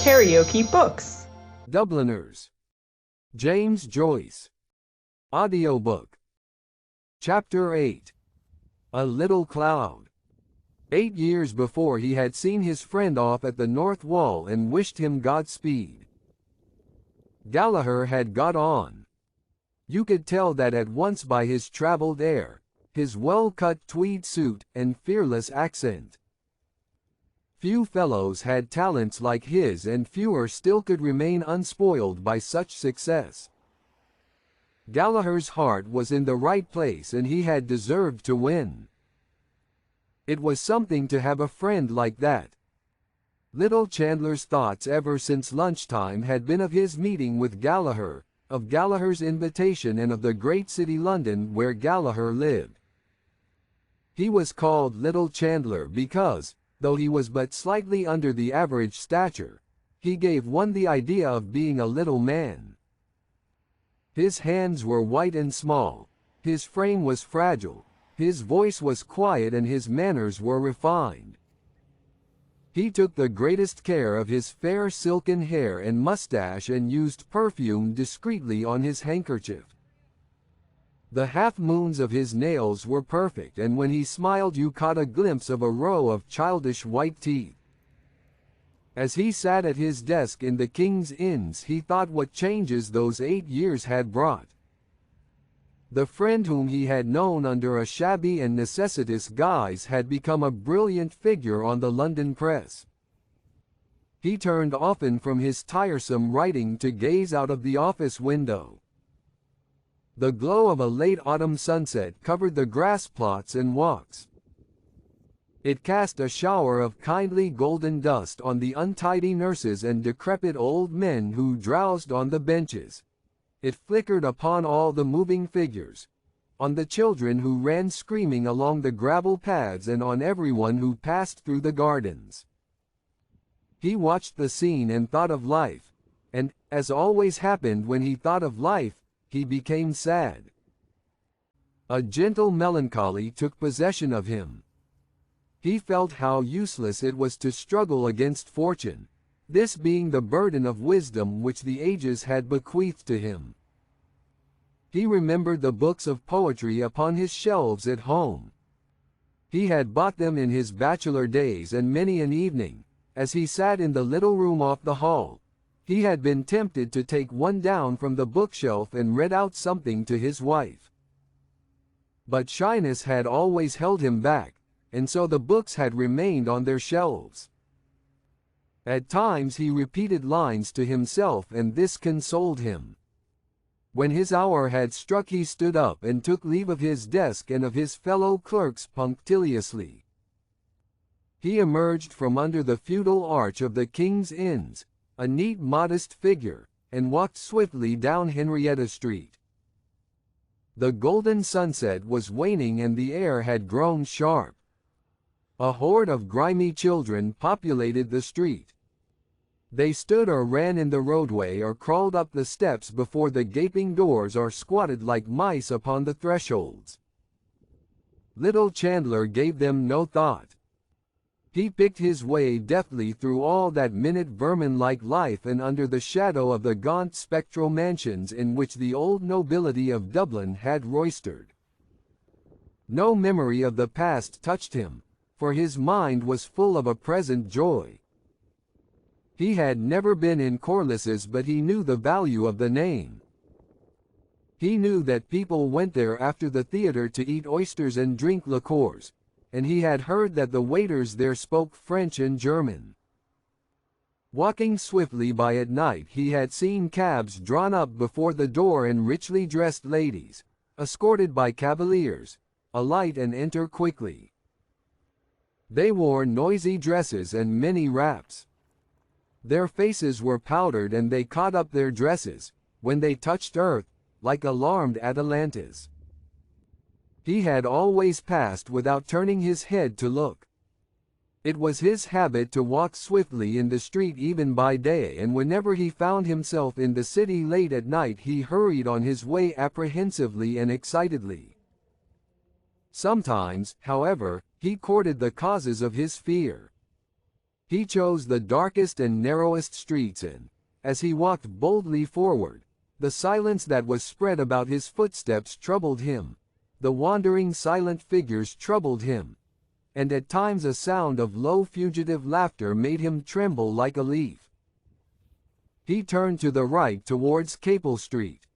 KaraokeBooks. Dubliners. James Joyce. Audiobook. Chapter 8. A Little Cloud. 8 years before, he had seen his friend off at the north wall and wished him Godspeed. Gallagher had got on. You could tell that at once by his travelled air, his well-cut tweed suit, and fearless accent. Few fellows had talents like his, and fewer still could remain unspoiled by such success. Gallagher's heart was in the right place, and he had deserved to win. It was something to have a friend like that. Little Chandler's thoughts ever since lunchtime had been of his meeting with Gallagher, of Gallagher's invitation, and of the great city London where Gallagher lived. He was called Little Chandler because, though he was but slightly under the average stature, he gave one the idea of being a little man. His hands were white and small, his frame was fragile, his voice was quiet, and his manners were refined. He took the greatest care of his fair silken hair and mustache, and used perfume discreetly on his handkerchief. The half-moons of his nails were perfect, and when he smiled you caught a glimpse of a row of childish white teeth. As he sat at his desk in the King's Inns, he thought what changes those 8 years had brought. The friend whom he had known under a shabby and necessitous guise had become a brilliant figure on the London press. He turned often from his tiresome writing to gaze out of the office window. The glow of a late autumn sunset covered the grass plots and walks. It cast a shower of kindly golden dust on the untidy nurses and decrepit old men who drowsed on the benches. It flickered upon all the moving figures, on the children who ran screaming along the gravel paths, and on everyone who passed through the gardens. He watched the scene and thought of life, and, as always happened when he thought of life, he became sad. A gentle melancholy took possession of him. He felt how useless it was to struggle against fortune, this being the burden of wisdom which the ages had bequeathed to him. He remembered the books of poetry upon his shelves at home. He had bought them in his bachelor days, and many an evening, as he sat in the little room off the hall, he had been tempted to take one down from the bookshelf and read out something to his wife. But shyness had always held him back, and so the books had remained on their shelves. At times he repeated lines to himself, and this consoled him. When his hour had struck, he stood up and took leave of his desk and of his fellow clerks punctiliously. He emerged from under the feudal arch of the King's Inns, a neat, modest figure, and walked swiftly down Henrietta Street. The golden sunset was waning and the air had grown sharp. A horde of grimy children populated the street. They stood or ran in the roadway, or crawled up the steps before the gaping doors, or squatted like mice upon the thresholds. Little Chandler gave them no thought. He picked his way deftly through all that minute vermin-like life, and under the shadow of the gaunt spectral mansions in which the old nobility of Dublin had roistered. No memory of the past touched him, for his mind was full of a present joy. He had never been in Corliss's, but he knew the value of the name. He knew that people went there after the theatre to eat oysters and drink liqueurs, and he had heard that the waiters there spoke French and German. Walking swiftly by at night, he had seen cabs drawn up before the door, and richly dressed ladies, escorted by cavaliers, alight and enter quickly. They wore noisy dresses and many wraps. Their faces were powdered, and they caught up their dresses, when they touched earth, like alarmed Atalantas. He had always passed without turning his head to look. It was his habit to walk swiftly in the street even by day, and whenever he found himself in the city late at night, he hurried on his way apprehensively and excitedly. Sometimes, however, he courted the causes of his fear. He chose the darkest and narrowest streets and, as he walked boldly forward, the silence that was spread about his footsteps troubled him. The wandering silent figures troubled him, and at times a sound of low fugitive laughter made him tremble like a leaf. He turned to the right towards Capel Street.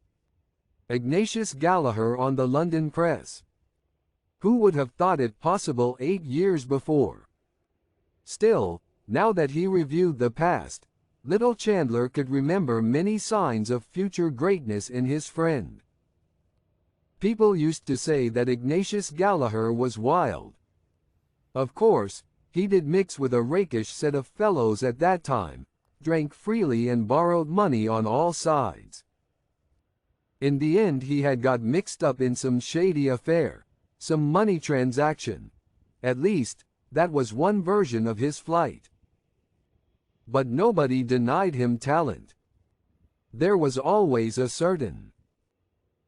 Ignatius Gallagher on the London press. Who would have thought it possible 8 years before? Still, now that he reviewed the past, little Chandler could remember many signs of future greatness in his friend. People used to say that Ignatius Gallagher was wild. Of course, he did mix with a rakish set of fellows at that time, drank freely and borrowed money on all sides. In the end he had got mixed up in some shady affair, some money transaction. At least, that was one version of his flight. But nobody denied him talent. There was always a certain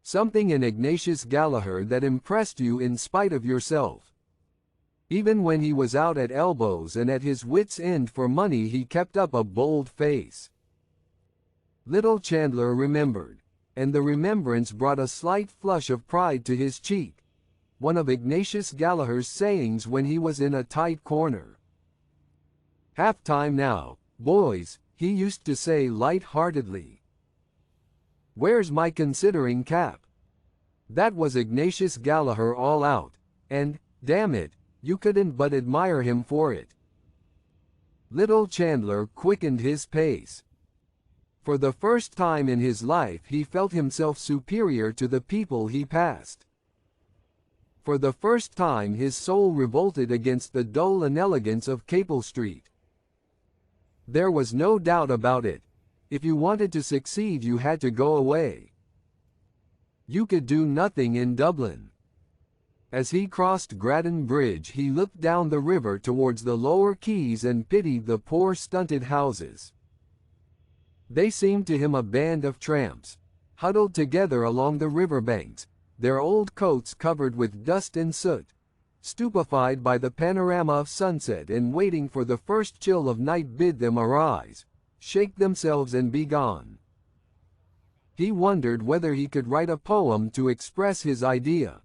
something in Ignatius Gallagher that impressed you in spite of yourself. Even when he was out at elbows and at his wits' end for money, he kept up a bold face. Little Chandler remembered, and the remembrance brought a slight flush of pride to his cheek, one of Ignatius Gallagher's sayings when he was in a tight corner. "Half time now, boys," he used to say light-heartedly. "Where's my considering cap?" That was Ignatius Gallagher all out, and, damn it, you couldn't but admire him for it. Little Chandler quickened his pace. For the first time in his life he felt himself superior to the people he passed. For the first time his soul revolted against the dull inelegance of Capel Street. There was no doubt about it. If you wanted to succeed you had to go away. You could do nothing in Dublin. As he crossed Grattan Bridge he looked down the river towards the lower quays and pitied the poor stunted houses. They seemed to him a band of tramps, huddled together along the riverbanks, their old coats covered with dust and soot, stupefied by the panorama of sunset and waiting for the first chill of night bid them arise, shake themselves and be gone. He wondered whether he could write a poem to express his idea.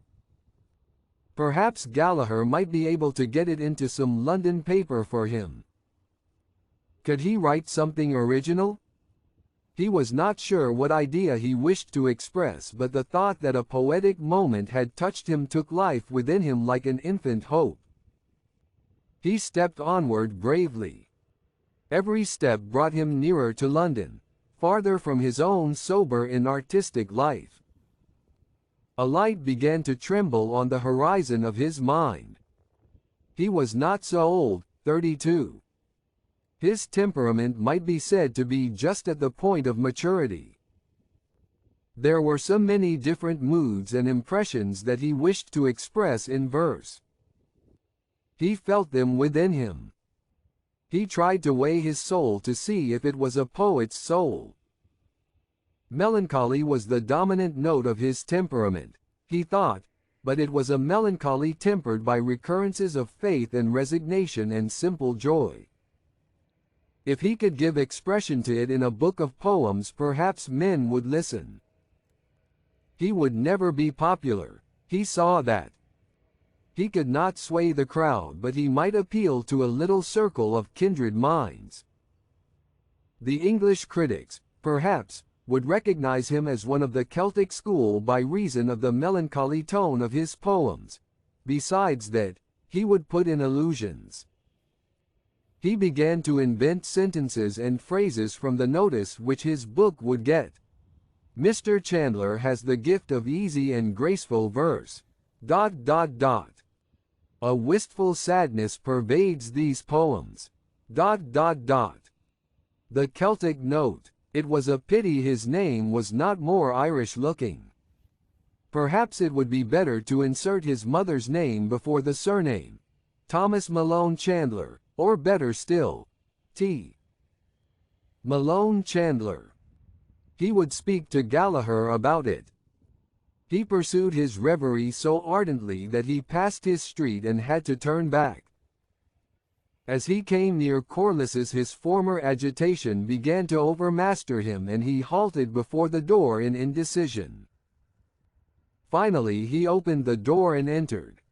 Perhaps Gallagher might be able to get it into some London paper for him. Could he write something original? He was not sure what idea he wished to express, but the thought that a poetic moment had touched him took life within him like an infant hope. He stepped onward bravely. Every step brought him nearer to London, farther from his own sober and artistic life. A light began to tremble on the horizon of his mind. He was not so old, 32. His temperament might be said to be just at the point of maturity. There were so many different moods and impressions that he wished to express in verse. He felt them within him. He tried to weigh his soul to see if it was a poet's soul. Melancholy was the dominant note of his temperament, he thought, but it was a melancholy tempered by recurrences of faith and resignation and simple joy. If he could give expression to it in a book of poems, perhaps men would listen. He would never be popular, he saw that. He could not sway the crowd, but he might appeal to a little circle of kindred minds. The English critics, perhaps, would recognize him as one of the Celtic school by reason of the melancholy tone of his poems. Besides that, he would put in allusions. He began to invent sentences and phrases from the notice which his book would get. Mr. Chandler has the gift of easy and graceful verse. ... A wistful sadness pervades these poems. ... The Celtic note. It was a pity his name was not more Irish-looking. Perhaps it would be better to insert his mother's name before the surname. Thomas Malone Chandler, or better still, T. Malone Chandler. He would speak to Gallagher about it. He pursued his reverie so ardently that he passed his street and had to turn back. As he came near Corliss's, his former agitation began to overmaster him and he halted before the door in indecision. Finally he opened the door and entered.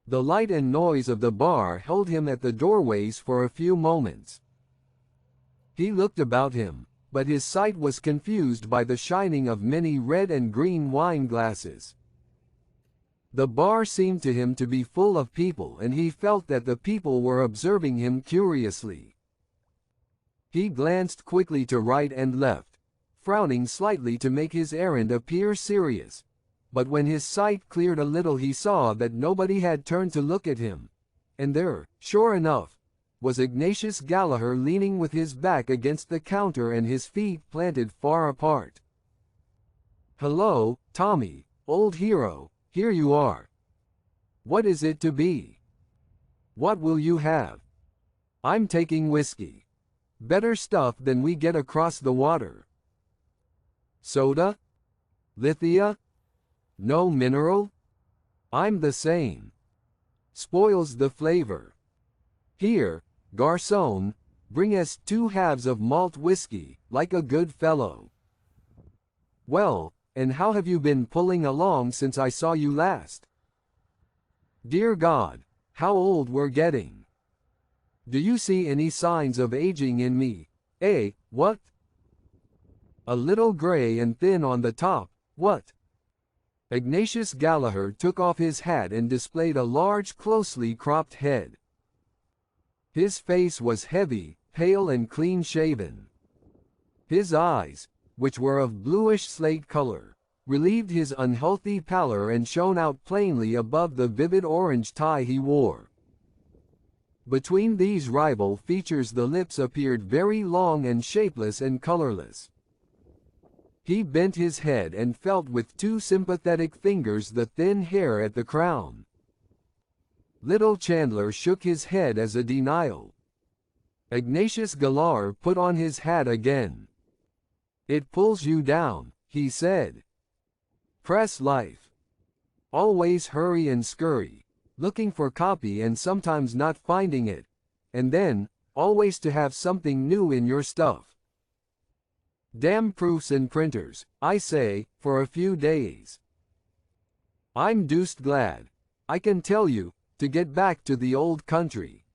The light and noise of the bar held him at the doorways for a few moments. He looked about him, but his sight was confused by the shining of many red and green wine glasses. The bar seemed to him to be full of people and he felt that the people were observing him curiously. He glanced quickly to right and left, frowning slightly to make his errand appear serious, but when his sight cleared a little he saw that nobody had turned to look at him, and there, sure enough, was Ignatius Gallagher leaning with his back against the counter and his feet planted far apart. "Hello, Tommy, old hero, here you are. What is it to be? What will you have?" "I'm taking whiskey. Better stuff than we get across the water." "Soda? Lithia? No mineral?" "I'm the same. Spoils the flavor. Here, garçon, bring us 2 halves of malt whiskey, like a good fellow." "Well, and how have you been pulling along since I saw you last?" "Dear God, how old we're getting. Do you see any signs of aging in me? Eh, what? A little gray and thin on the top, what?" Ignatius Gallagher took off his hat and displayed a large closely cropped head. His face was heavy, pale and clean-shaven. His eyes, which were of bluish slate color, relieved his unhealthy pallor and shone out plainly above the vivid orange tie he wore. Between these rival features the lips appeared very long and shapeless and colorless. He bent his head and felt with 2 sympathetic fingers the thin hair at the crown. Little Chandler shook his head as a denial. Ignatius Gallagher put on his hat again. "It pulls you down," he said. "Press life. Always hurry and scurry, looking for copy and sometimes not finding it, and then, always to have something new in your stuff. Damn proofs and printers, I say, for a few days. I'm deuced glad, I can tell you, to get back to the old country.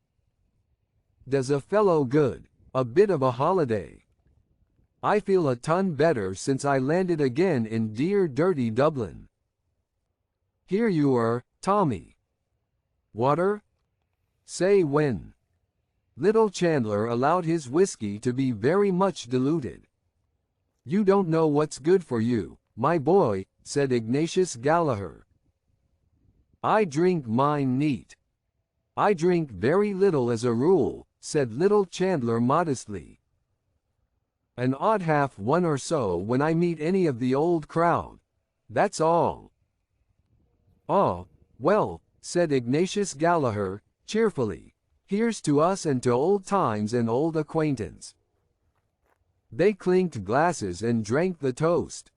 Does a fellow good, a bit of a holiday. I feel a ton better since I landed again in dear dirty Dublin. Here you are, Tommy. Water? Say when." Little Chandler allowed his whiskey to be very much diluted. "You don't know what's good for you, my boy," said Ignatius Gallagher. "I drink mine neat." "I drink very little as a rule," said Little Chandler modestly. "An odd half one or so when I meet any of the old crowd. That's all." "Oh, well," said Ignatius Gallagher, cheerfully, "here's to us and to old times and old acquaintance." They clinked glasses and drank the toast.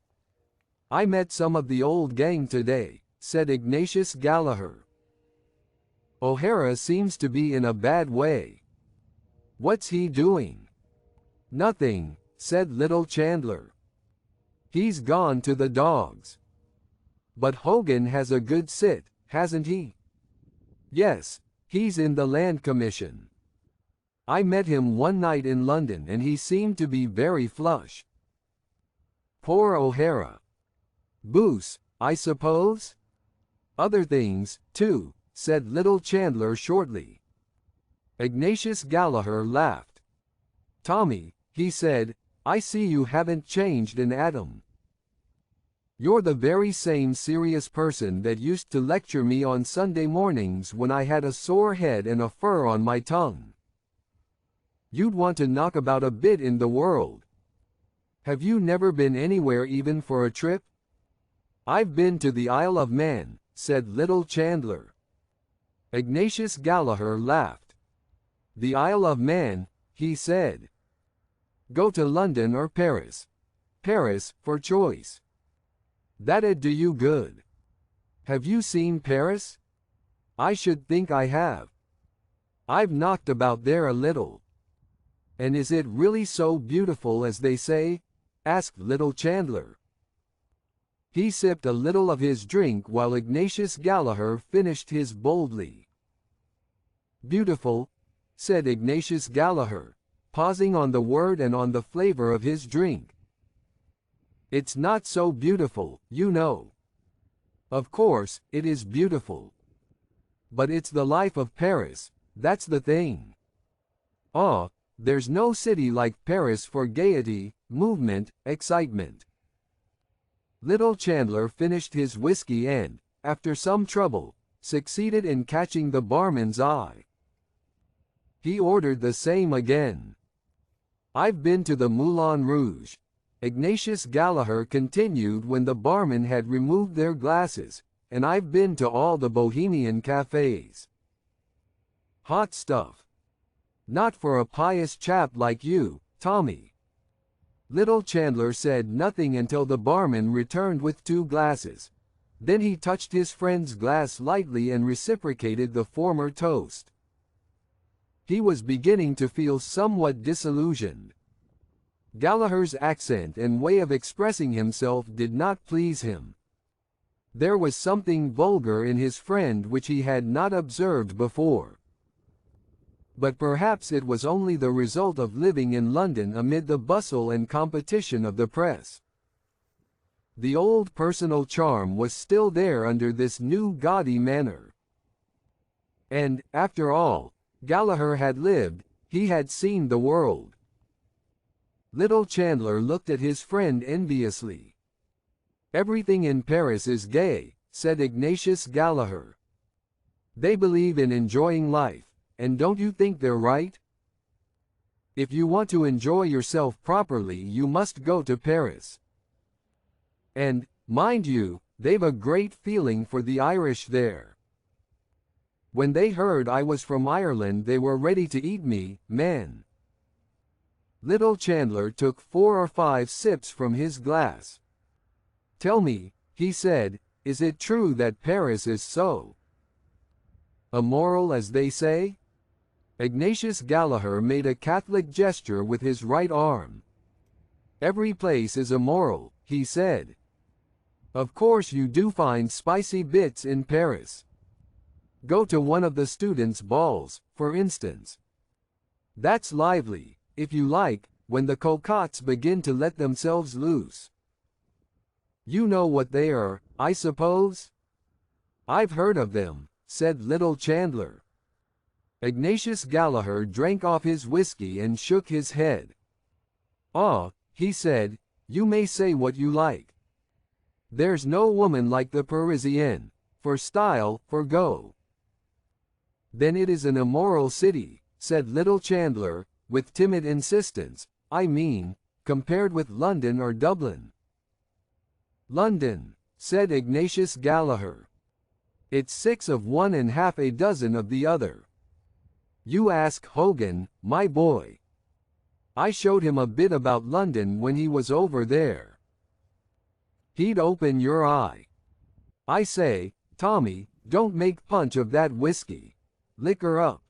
"I met some of the old gang today," said Ignatius Gallagher. "O'Hara seems to be in a bad way." "What's he doing?" "Nothing," said Little Chandler. "He's gone to the dogs." "But Hogan has a good sit, hasn't he?" "Yes, he's in the Land Commission. I met him one night in London and he seemed to be very flush." "Poor O'Hara. Booze, I suppose?" "Other things, too," said Little Chandler shortly. Ignatius Gallagher laughed. "Tommy," he said, "I see you haven't changed an atom. You're the very same serious person that used to lecture me on Sunday mornings when I had a sore head and a fur on my tongue. You'd want to knock about a bit in the world. Have you never been anywhere even for a trip?" "I've been to the Isle of Man," said Little Chandler. Ignatius Gallagher laughed. "The Isle of Man," he said. "Go to London or Paris. Paris, for choice. That'd do you good. Have you seen Paris?" "I should think I have." I've knocked about there a little. And is it really so beautiful as they say? Asked little Chandler. He sipped a little of his drink while Ignatius Gallagher finished his boldly. Beautiful, said Ignatius Gallagher, pausing on the word and on the flavor of his drink. It's not so beautiful, you know. Of course, it is beautiful. But it's the life of Paris, that's the thing. Ah, there's no city like Paris for gaiety, movement, excitement. Little Chandler finished his whiskey and, after some trouble, succeeded in catching the barman's eye. He ordered the same again. I've been to the Moulin Rouge, Ignatius Gallagher continued when the barman had removed their glasses, and I've been to all the Bohemian cafes. Hot stuff. Not for a pious chap like you, Tommy. Little Chandler said nothing until the barman returned with 2 glasses. Then he touched his friend's glass lightly and reciprocated the former toast. He was beginning to feel somewhat disillusioned. Gallagher's accent and way of expressing himself did not please him. There was something vulgar in his friend which he had not observed before. But perhaps it was only the result of living in London amid the bustle and competition of the press. The old personal charm was still there under this new gaudy manner. And, after all, Gallagher had lived, he had seen the world. Little Chandler looked at his friend enviously. Everything in Paris is gay, said Ignatius Gallagher. They believe in enjoying life, and don't you think they're right? If you want to enjoy yourself properly, you must go to Paris. And, mind you, they've a great feeling for the Irish there. When they heard I was from Ireland, they were ready to eat me, man. Little Chandler took 4 or 5 sips from his glass. Tell me, he said, is it true that Paris is so immoral as they say? Ignatius Gallagher made a Catholic gesture with his right arm. Every place is immoral, he said. Of course you do find spicy bits in Paris. Go to one of the students' balls, for instance. That's lively, if you like, when the cocottes begin to let themselves loose. You know what they are, I suppose? I've heard of them, said little Chandler. Ignatius Gallagher drank off his whiskey and shook his head. Ah, he said, you may say what you like. There's no woman like the Parisienne, for style, for go. Then it is an immoral city, said little Chandler, with timid insistence, I mean, compared with London or Dublin. London, said Ignatius Gallagher. It's 6 of one and half a dozen of the other. You ask Hogan, my boy. I showed him a bit about London when he was over there. He'd open your eye. I say, Tommy, don't make punch of that whiskey. Liquor up.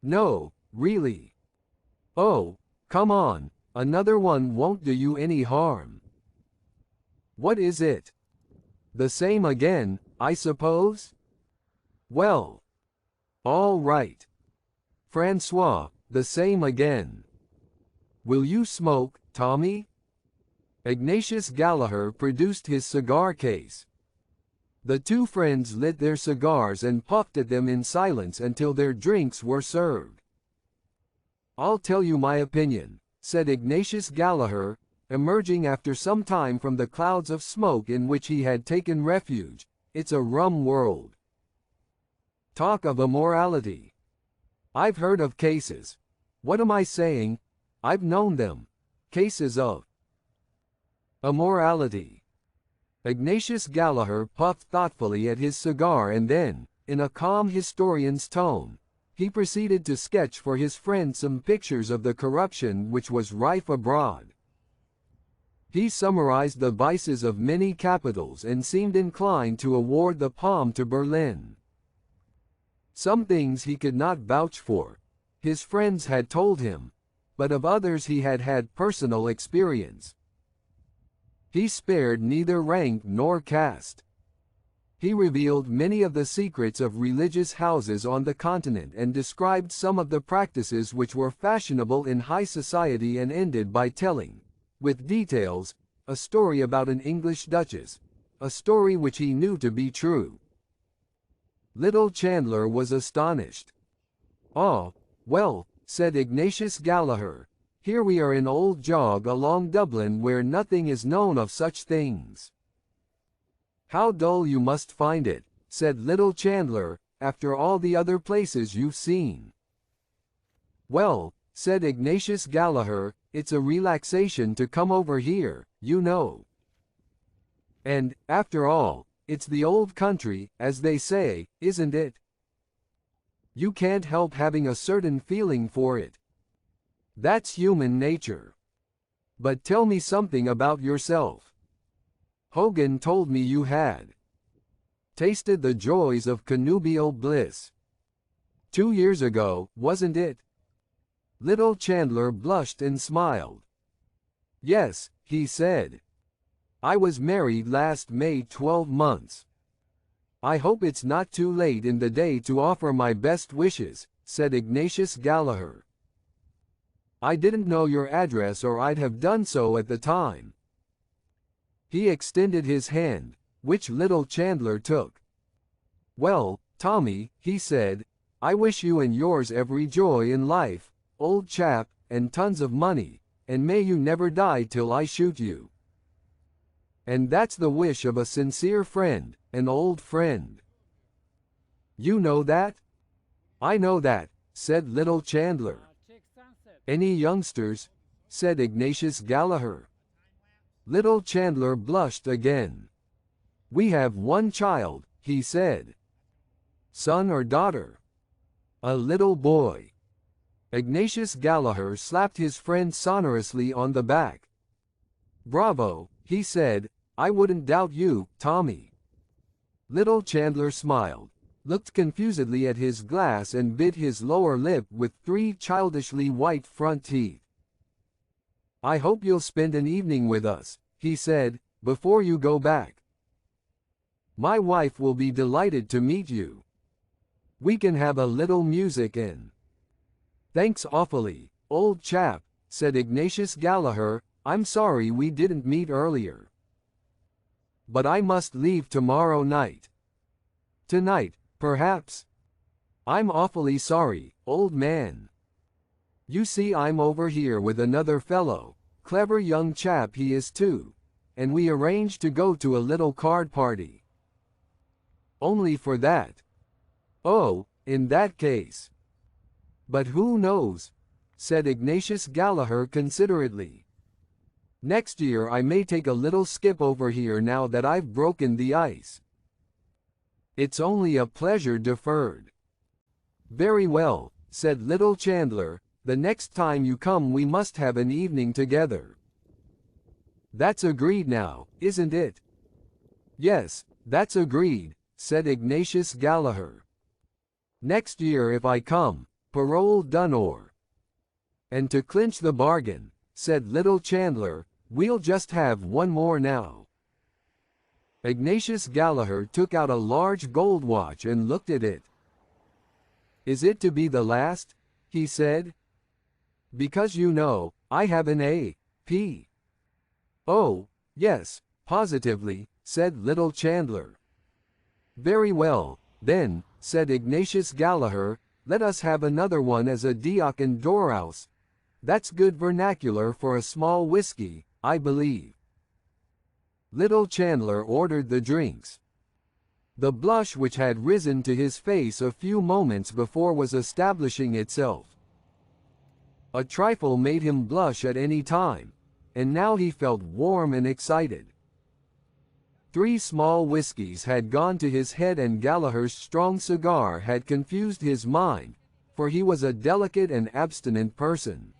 No, really. Oh, come on, another one won't do you any harm. What is it? The same again, I suppose? Well. All right. Francois, the same again. Will you smoke, Tommy? Ignatius Gallagher produced his cigar case. The 2 friends lit their cigars and puffed at them in silence until their drinks were served. I'll tell you my opinion, said Ignatius Gallagher, emerging after some time from the clouds of smoke in which he had taken refuge. It's a rum world. Talk of immorality. I've heard of cases. What am I saying? I've known them. Cases of immorality. Ignatius Gallagher puffed thoughtfully at his cigar and then, in a calm historian's tone, he proceeded to sketch for his friend some pictures of the corruption which was rife abroad. He summarized the vices of many capitals and seemed inclined to award the palm to Berlin. Some things he could not vouch for. His friends had told him, but of others he had had personal experience. He spared neither rank nor caste. He revealed many of the secrets of religious houses on the continent and described some of the practices which were fashionable in high society, and ended by telling, with details, a story about an English duchess, a story which he knew to be true. Little Chandler was astonished. "Ah, well," said Ignatius Gallagher, "here we are in old jog along Dublin where nothing is known of such things." "How dull you must find it," said little Chandler, "after all the other places you've seen." "Well," said Ignatius Gallagher, "it's a relaxation to come over here, you know. And, after all, it's the old country, as they say, isn't it? You can't help having a certain feeling for it. That's human nature. But tell me something about yourself. Hogan told me you had tasted the joys of connubial bliss. 2 years ago, wasn't it?" Little Chandler blushed and smiled. "Yes," he said. "I was married last May 12 months. I hope it's not too late in the day to offer my best wishes," said Ignatius Gallagher. "I didn't know your address or I'd have done so at the time." He extended his hand, which little Chandler took. "Well, Tommy," he said, "I wish you and yours every joy in life, old chap, and tons of money, and may you never die till I shoot you. And that's the wish of a sincere friend, an old friend." "You know that?" "I know that," said little Chandler. "Any youngsters?" said Ignatius Gallagher. Little Chandler blushed again. "We have one child," he said. "Son or daughter?" "A little boy." Ignatius Gallagher slapped his friend sonorously on the back. "Bravo," he said, "I wouldn't doubt you, Tommy." Little Chandler smiled, looked confusedly at his glass and bit his lower lip with 3 childishly white front teeth. "I hope you'll spend an evening with us," he said, "before you go back. My wife will be delighted to meet you. We can have a little music and—" "Thanks awfully, old chap," said Ignatius Gallagher, "I'm sorry we didn't meet earlier. But I must leave tomorrow night." "Tonight, perhaps?" "I'm awfully sorry, old man. You see I'm over here with another fellow, clever young chap he is too, and we arranged to go to a little card party." "Only for that?" "Oh, in that case—" "But who knows?" said Ignatius Gallagher considerately. "Next year I may take a little skip over here now that I've broken the ice. It's only a pleasure deferred." "Very well," said little Chandler, "the next time you come we must have an evening together." "That's agreed now, isn't it?" "Yes, that's agreed," said Ignatius Gallagher. "Next year if I come, parole d'honneur." "And to clinch the bargain," said little Chandler, "we'll just have one more now." Ignatius Gallagher took out a large gold watch and looked at it. "Is it to be the last?" he said. "Because you know, I have an A.P." "Oh, yes, positively," said little Chandler. "Very well, then," said Ignatius Gallagher, "let us have another one as a Diaken Dorous. That's good vernacular for a small whiskey, I believe." Little Chandler ordered the drinks. The blush which had risen to his face a few moments before was establishing itself. A trifle made him blush at any time, and now he felt warm and excited. 3 small whiskies had gone to his head and Gallagher's strong cigar had confused his mind, for he was a delicate and abstinent person.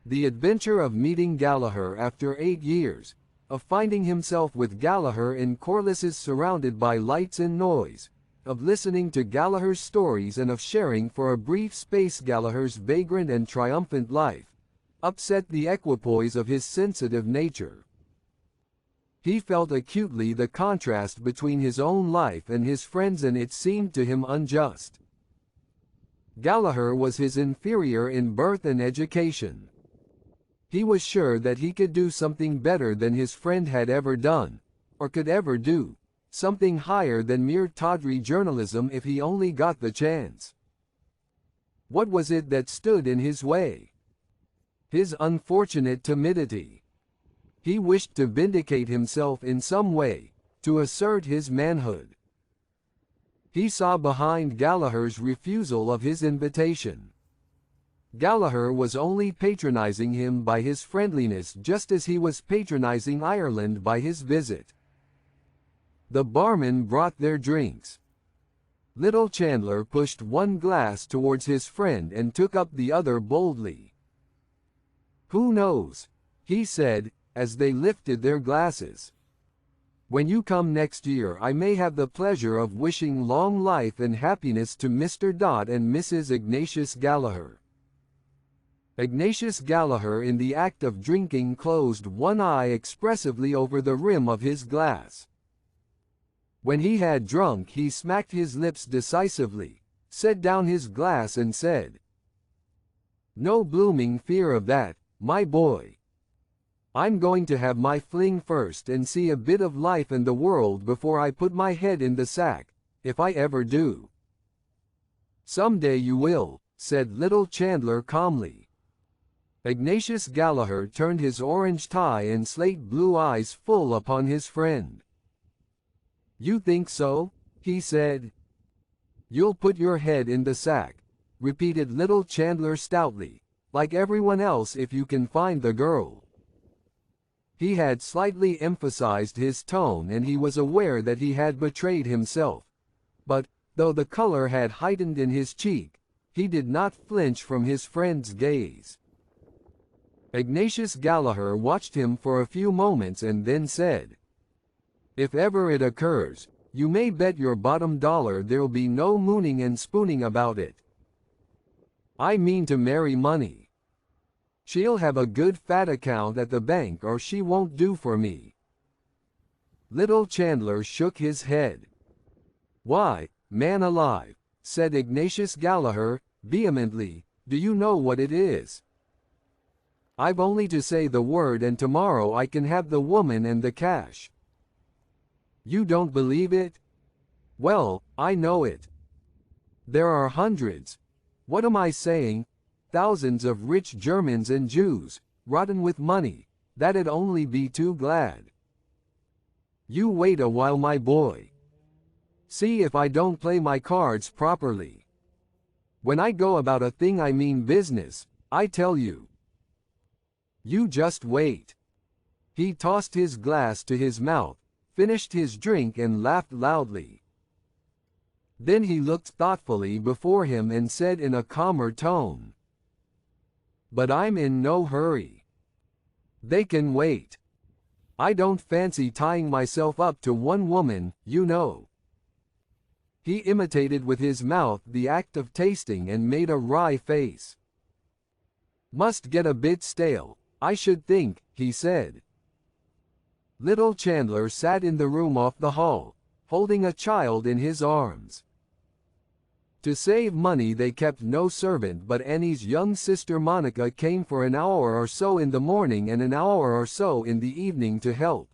The adventure of meeting Gallagher after 8 years, of finding himself with Gallagher in Corliss's surrounded by lights and noise, of listening to Gallagher's stories and of sharing for a brief space Gallagher's vagrant and triumphant life, upset the equipoise of his sensitive nature. He felt acutely the contrast between his own life and his friend's, and it seemed to him unjust. Gallagher was his inferior in birth and education. He was sure that he could do something better than his friend had ever done, or could ever do, something higher than mere tawdry journalism if he only got the chance. What was it that stood in his way? His unfortunate timidity. He wished to vindicate himself in some way, to assert his manhood. He saw behind Gallagher's refusal of his invitation. Gallagher was only patronizing him by his friendliness, just as he was patronizing Ireland by his visit. The barman brought their drinks. Little Chandler pushed one glass towards his friend and took up the other boldly. "Who knows?" he said, as they lifted their glasses. "When you come next year I may have the pleasure of wishing long life and happiness to Mr. and Mrs. Ignatius Gallagher." Ignatius Gallagher, in the act of drinking, closed one eye expressively over the rim of his glass. When he had drunk he smacked his lips decisively, set down his glass and said, "No blooming fear of that, my boy. I'm going to have my fling first and see a bit of life and the world before I put my head in the sack, if I ever do." "Some day you will," said little Chandler calmly. Ignatius Gallagher turned his orange tie and slate blue eyes full upon his friend. "You think so?" he said. "You'll put your head in the sack," repeated little Chandler stoutly, "like everyone else if you can find the girl." He had slightly emphasized his tone and he was aware that he had betrayed himself. But, though the color had heightened in his cheek, he did not flinch from his friend's gaze. Ignatius Gallagher watched him for a few moments and then said, "If ever it occurs, you may bet your bottom dollar there'll be no mooning and spooning about it. I mean to marry money. She'll have a good fat account at the bank or she won't do for me." Little Chandler shook his head. "Why, man alive," said Ignatius Gallagher, vehemently, "do you know what it is? I've only to say the word and tomorrow I can have the woman and the cash. You don't believe it? Well, I know it. There are hundreds, what am I saying, thousands of rich Germans and Jews, rotten with money, that'd only be too glad. You wait a while, my boy. See if I don't play my cards properly. When I go about a thing I mean business, I tell you. You just wait." He tossed his glass to his mouth, finished his drink and laughed loudly. Then he looked thoughtfully before him and said in a calmer tone, "But I'm in no hurry. They can wait. I don't fancy tying myself up to one woman, you know." He imitated with his mouth the act of tasting and made a wry face. "Must get a bit stale, I should think," he said. Little Chandler sat in the room off the hall, holding a child in his arms. To save money they kept no servant, but Annie's young sister Monica came for an hour or so in the morning and an hour or so in the evening to help.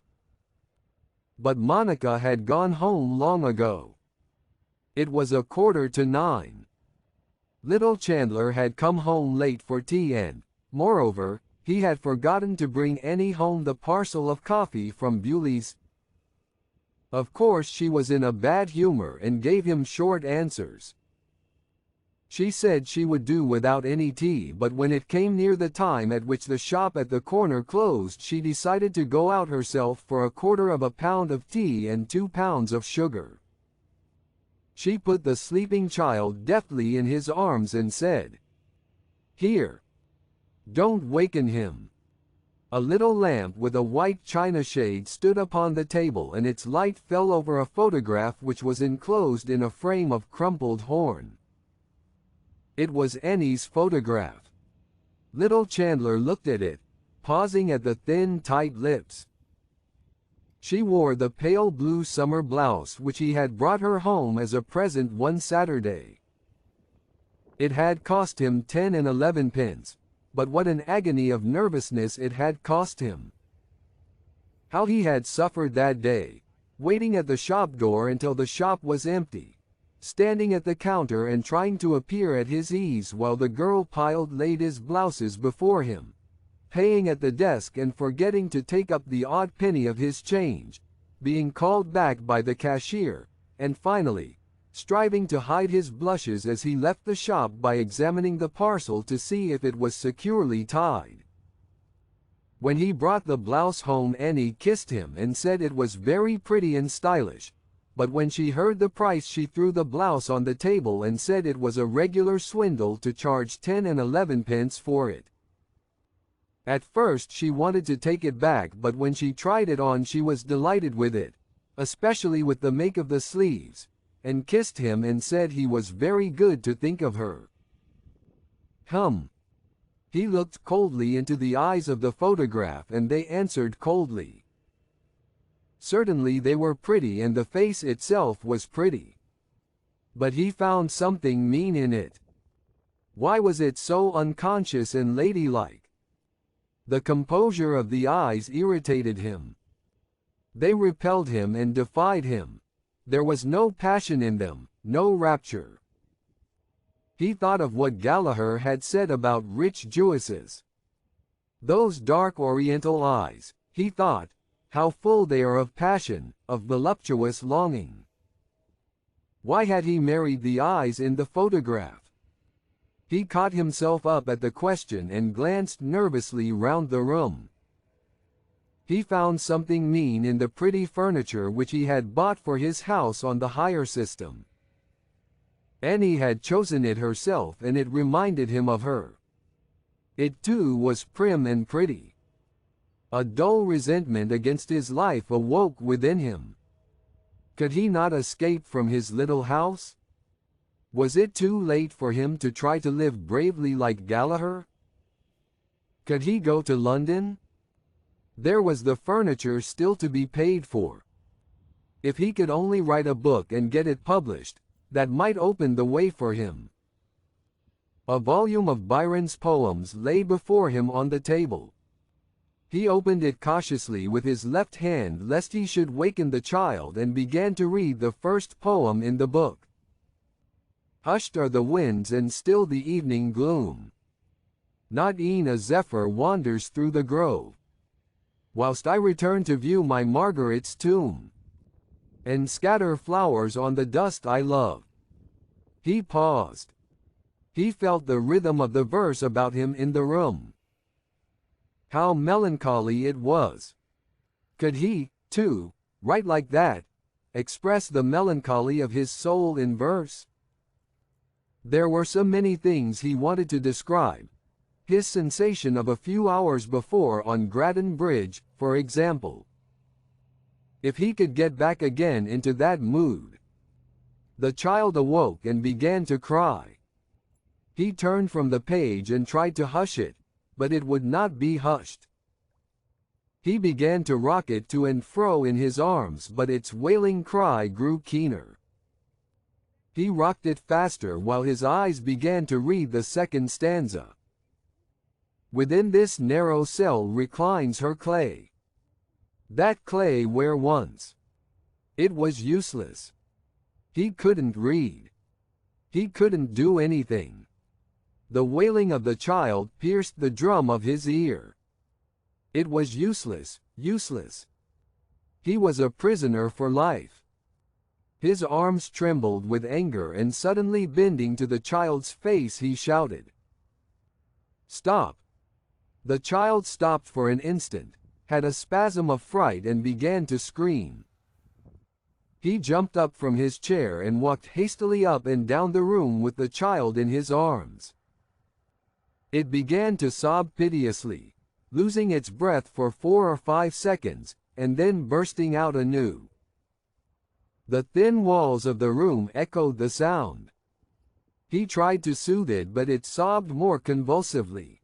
But Monica had gone home long ago. It was 9:15. Little Chandler had come home late for tea and, moreover, he had forgotten to bring Annie home the parcel of coffee from Bewley's. Of course she was in a bad humor and gave him short answers. She said she would do without any tea, but when it came near the time at which the shop at the corner closed she decided to go out herself for 1/4 pound of tea and 2 pounds of sugar. She put the sleeping child deftly in his arms and said, "Here. Don't waken him." A little lamp with a white china shade stood upon the table, and its light fell over a photograph which was enclosed in a frame of crumpled horn. It was Annie's photograph. Little Chandler looked at it, pausing at the thin, tight lips. She wore the pale blue summer blouse which he had brought her home as a present one Saturday. It had cost him 10 and 11 pence, but what an agony of nervousness it had cost him. How he had suffered that day, waiting at the shop door until the shop was empty, standing at the counter and trying to appear at his ease while the girl piled ladies' blouses before him, paying at the desk and forgetting to take up the odd penny of his change, being called back by the cashier, and finally, striving to hide his blushes as he left the shop by examining the parcel to see if it was securely tied. When he brought the blouse home, Annie kissed him and said it was very pretty and stylish, but when she heard the price she threw the blouse on the table and said it was a regular swindle to charge 10 and 11 pence for it. At first she wanted to take it back, but when she tried it on she was delighted with it, especially with the make of the sleeves, and kissed him and said he was very good to think of her. He looked coldly into the eyes of the photograph and they answered coldly. Certainly they were pretty and the face itself was pretty. But he found something mean in it. Why was it so unconscious and ladylike? The composure of the eyes irritated him. They repelled him and defied him. There was no passion in them, no rapture. He thought of what Gallagher had said about rich Jewesses. Those dark oriental eyes, he thought, how full they are of passion, of voluptuous longing. Why had he married the eyes in the photograph? He caught himself up at the question and glanced nervously round the room. He found something mean in the pretty furniture which he had bought for his house on the hire system. Annie had chosen it herself and it reminded him of her. It too was prim and pretty. A dull resentment against his life awoke within him. Could he not escape from his little house? Was it too late for him to try to live bravely like Gallagher? Could he go to London? There was the furniture still to be paid for. If he could only write a book and get it published, that might open the way for him. A volume of Byron's poems lay before him on the table. He opened it cautiously with his left hand lest he should waken the child and began to read the first poem in the book. Hushed are the winds and still the evening gloom. Not e'en a zephyr wanders through the grove. Whilst I return to view my Margaret's tomb, and scatter flowers on the dust I love. He paused. He felt the rhythm of the verse about him in the room. How melancholy it was! Could he, too, write like that, express the melancholy of his soul in verse? There were so many things he wanted to describe. His sensation of a few hours before on Grattan Bridge, for example. If he could get back again into that mood. The child awoke and began to cry. He turned from the page and tried to hush it, but it would not be hushed. He began to rock it to and fro in his arms, but its wailing cry grew keener. He rocked it faster while his eyes began to read the second stanza. Within this narrow cell reclines her clay. That clay where once. It was useless. He couldn't read. He couldn't do anything. The wailing of the child pierced the drum of his ear. It was useless, useless. He was a prisoner for life. His arms trembled with anger and suddenly bending to the child's face he shouted. Stop! The child stopped for an instant, had a spasm of fright and began to scream. He jumped up from his chair and walked hastily up and down the room with the child in his arms. It began to sob piteously, losing its breath for 4 or 5 seconds, and then bursting out anew. The thin walls of the room echoed the sound. He tried to soothe it, but it sobbed more convulsively.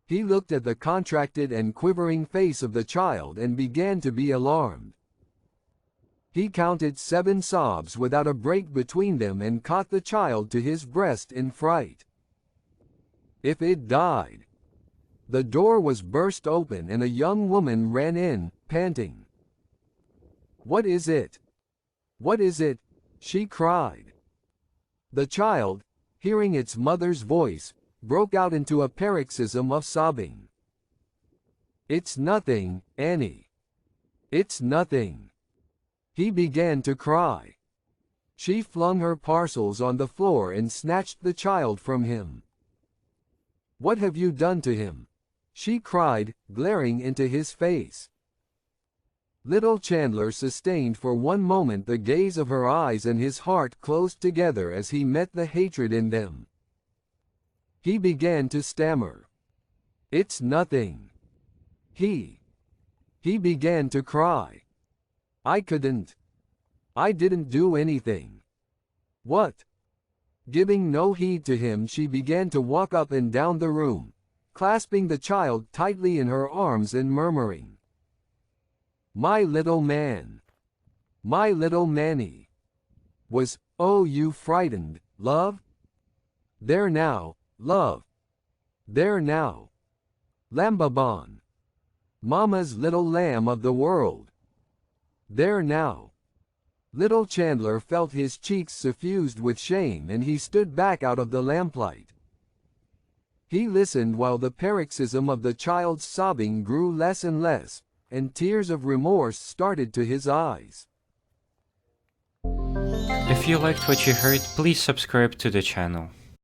He looked at the contracted and quivering face of the child and began to be alarmed. He counted 7 sobs without a break between them and caught the child to his breast in fright. If it died. The door was burst open and a young woman ran in, panting. "What is it? What is it?" she cried. The child, hearing its mother's voice, broke out into a paroxysm of sobbing. "It's nothing, Annie. It's nothing." He began to cry. She flung her parcels on the floor and snatched the child from him. "What have you done to him?" she cried, glaring into his face. Little Chandler sustained for one moment the gaze of her eyes, and his heart closed together as he met the hatred in them. He began to stammer. "It's nothing." He began to cry. "I couldn't. I didn't do anything." "What?" Giving no heed to him, she began to walk up and down the room, clasping the child tightly in her arms and murmuring, "My little man. My little Manny. Oh, you frightened, love? There now, love. There now. Lambabon. Mama's little lamb of the world. There now." Little Chandler felt his cheeks suffused with shame, and he stood back out of the lamplight. He listened while the paroxysm of the child's sobbing grew less and less, and tears of remorse started to his eyes. If you liked what you heard, please subscribe to the channel.